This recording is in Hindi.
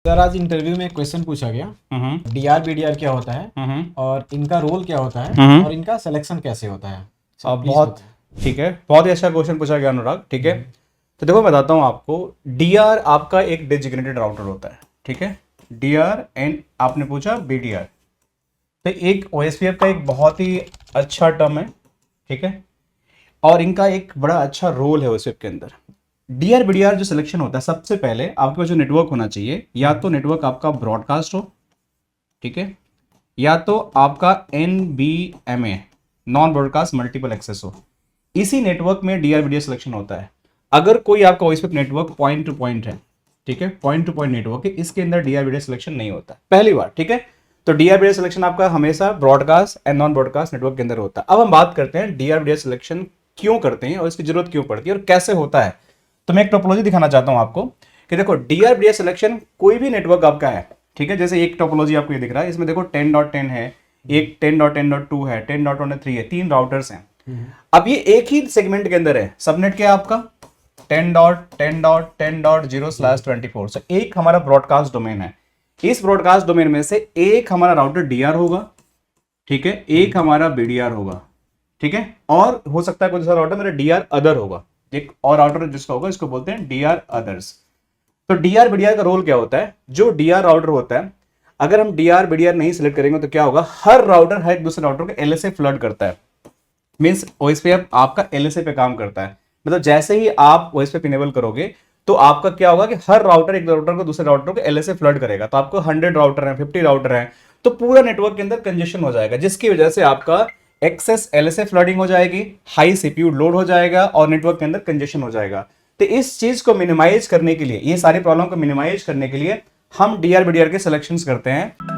सर आज इंटरव्यू में एक क्वेश्चन पूछा गया, डीआर बीडीआर क्या होता है और इनका रोल क्या होता है और इनका सिलेक्शन कैसे होता है। सर, प्लीज बहुत बताएं। ठीक है, बहुत ही अच्छा क्वेश्चन पूछा गया अनुराग। ठीक है, तो देखो मैं बताता हूँ आपको। डीआर आपका एक डेजिग्नेटेड राउटर होता है। ठीक है, डीआर एंड आपने पूछा बीडीआर, तो एक ओएसपीएफ का एक बहुत ही अच्छा टर्म है। ठीक है, और इनका एक बड़ा अच्छा रोल है ओएसपीएफ के अंदर। डीआर बीडीआर जो सिलेक्शन होता है, सबसे पहले आपके पास जो नेटवर्क होना चाहिए, या तो नेटवर्क आपका ब्रॉडकास्ट हो, ठीक है, या तो आपका NBMA non broadcast multiple access हो। इसी नेटवर्क में डीआरबीडीआर सिलेक्शन होता है। अगर कोई आपका OSPF network point two point है, ठीक है, पॉइंट टू पॉइंट नेटवर्क है, इसके अंदर डीआरबीडीआर सिलेक्शन नहीं होता पहली बार। ठीक है, तो डीआरबीडीआर सिलेक्शन आपका हमेशा broadcast and non broadcast network के अंदर होता है। अब हम बात करते हैं डीआरबीडीआर सिलेक्शन क्यों करते हैं और इसकी जरूरत क्यों पड़ती है और कैसे होता है। तो मैं एक टोपोलॉजी दिखाना चाहता हूं आपको कि देखो डीआरबीडीआर सिलेक्शन कोई भी नेटवर्क आपका है, ठीक है, जैसे एक टोपोलॉजी आपको ये दिख रहा है, इसमें देखो 10.10 है, एक 10.10.2 है, 10.13 है, 3 राउटर्स हैं। अब ये एक ही सेगमेंट के अंदर है। सबनेट क्या है आपका 10.10.10.0/24। सो एक हमारा ब्रॉडकास्ट डोमेन है। इस ब्रॉडकास्ट डोमेन में से एक हमारा राउटर डीआर होगा, ठीक है, एक हमारा बीडीआर होगा, ठीक है, और हो सकता है कोई दूसरा राउटर मेरा डीआर अदर होगा। एक और राउटर जिसका होगा इसको बोलते हैं डीआर अदर्स। तो डीआर बीडीआर का रोल क्या होता है? जो डीआर राउटर होता है, अगर हम डीआर बीडीआर नहीं सिलेक्ट करेंगे तो क्या होगा, हर राउटर हर एक दूसरे राउटर को एलएसए फ्लड करता है। मींस ओएसपीएफ आपका एलएसए पे काम करता है। मतलब जैसे ही आप ओएसपीएफ इनेबल करोगे तो आपका क्या होगा कि हर राउटर एक राउटर को दूसरे राउटर को एलएसए फ्लड करेगा। तो आपको 100 राउटर है, 50 राउटर है, तो पूरा नेटवर्क के अंदर कंजेशन हो जाएगा, जिसकी वजह से आपका एक्सेस एलएसए फ्लडिंग हो जाएगी, हाई सीपीयू लोड हो जाएगा और नेटवर्क के अंदर कंजेशन हो जाएगा। तो इस चीज को मिनिमाइज करने के लिए, ये सारी प्रॉब्लम को मिनिमाइज करने के लिए हम डीआर बीडीआर के सिलेक्शंस करते हैं।